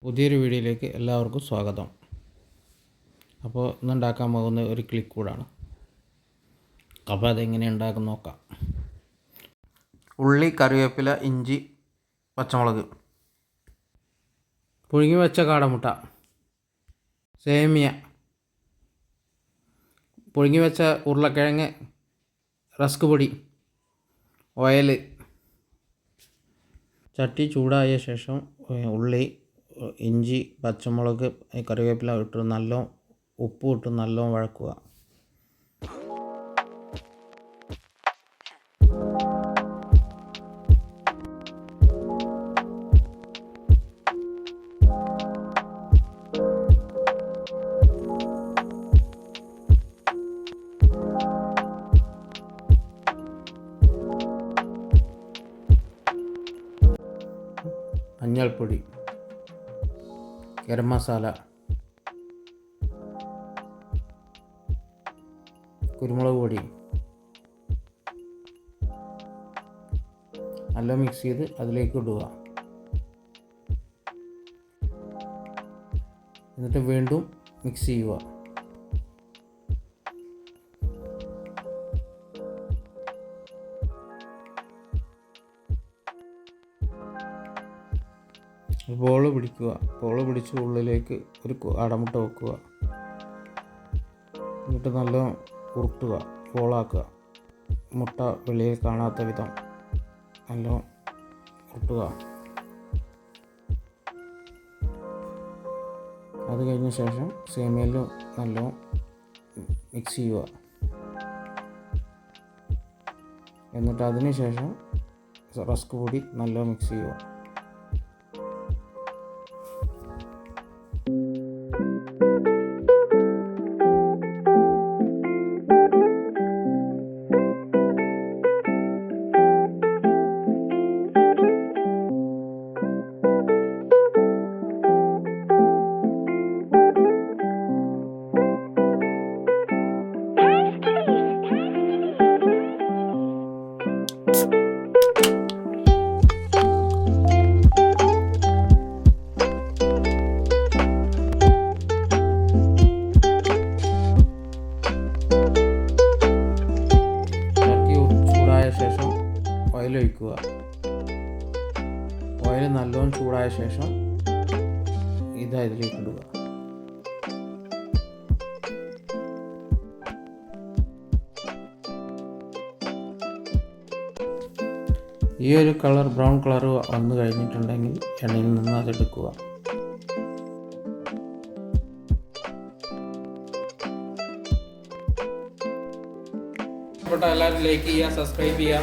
പുതിയൊരു വീഡിയോയിലേക്ക് എല്ലാവർക്കും സ്വാഗതം. അപ്പോൾ ഇന്നുണ്ടാക്കാൻ പോകുന്ന ഒരു ക്ലിക്കൂടാണ്. അപ്പോൾ അതെങ്ങനെ ഉണ്ടാക്കും നോക്കാം. ഉള്ളി, കറിവേപ്പില, ഇഞ്ചി, പച്ചമുളക്, പുഴുങ്ങി വെച്ച കാടമുട്ട, സേമിയ, പുഴുങ്ങി വെച്ച ഉരുളക്കിഴങ്ങ്, റസ്ക് പൊടി, ഓയിൽ. ചട്ടി ചൂടായ ശേഷം ഉള്ളി, ഇഞ്ചി, പച്ചമുളക്, കറിവേപ്പില ഇട്ട് നല്ലോണം ഉപ്പ് ഇട്ട് നല്ലോണം വഴക്കുക. മഞ്ഞൾപ്പൊടി, ഗരം മസാല, കുരുമുളക് പൊടി നല്ല മിക്സ് ചെയ്ത് അതിലേക്ക് ഇടുക. എന്നിട്ട് വീണ്ടും മിക്സ് ചെയ്യുക. ബോൾ പിടിച്ച് ഉള്ളിലേക്ക് ഒരു അടമുട്ട വെക്കുക. എന്നിട്ട് നല്ല ഉരുട്ടുക, ബോളാക്കുക. മുട്ട വെളിയിൽ കാണാത്ത വിധം നല്ല ഉരുട്ടുക. അത് കഴിഞ്ഞ ശേഷം സേമിയയിൽ നല്ല മിക്സ് ചെയ്യുക. എന്നിട്ട് അതിന് ശേഷം റസ്ക് പൊടി നല്ല മിക്സ് ചെയ്യുക. ശേഷം ഓയിൽ ഒഴിക്കുക. ഓയിൽ നല്ലോണം ചൂടായ ശേഷം ഇതിലേക്ക് ഇടുക. ഈ ഒരു കളർ ബ്രൗൺ കളർ വന്നു കഴിഞ്ഞിട്ടുണ്ടെങ്കിൽ എണ്ണയിൽ നിന്ന് അതെടുക്കുക. എല്ലാവരും ലൈക്ക് ചെയ്യുക, സബ്സ്ക്രൈബ് ചെയ്യുക,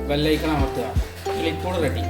ബെല്ലൈക്കൺ അമർത്തുക. ക്ലിക്കൂട് റെഡി.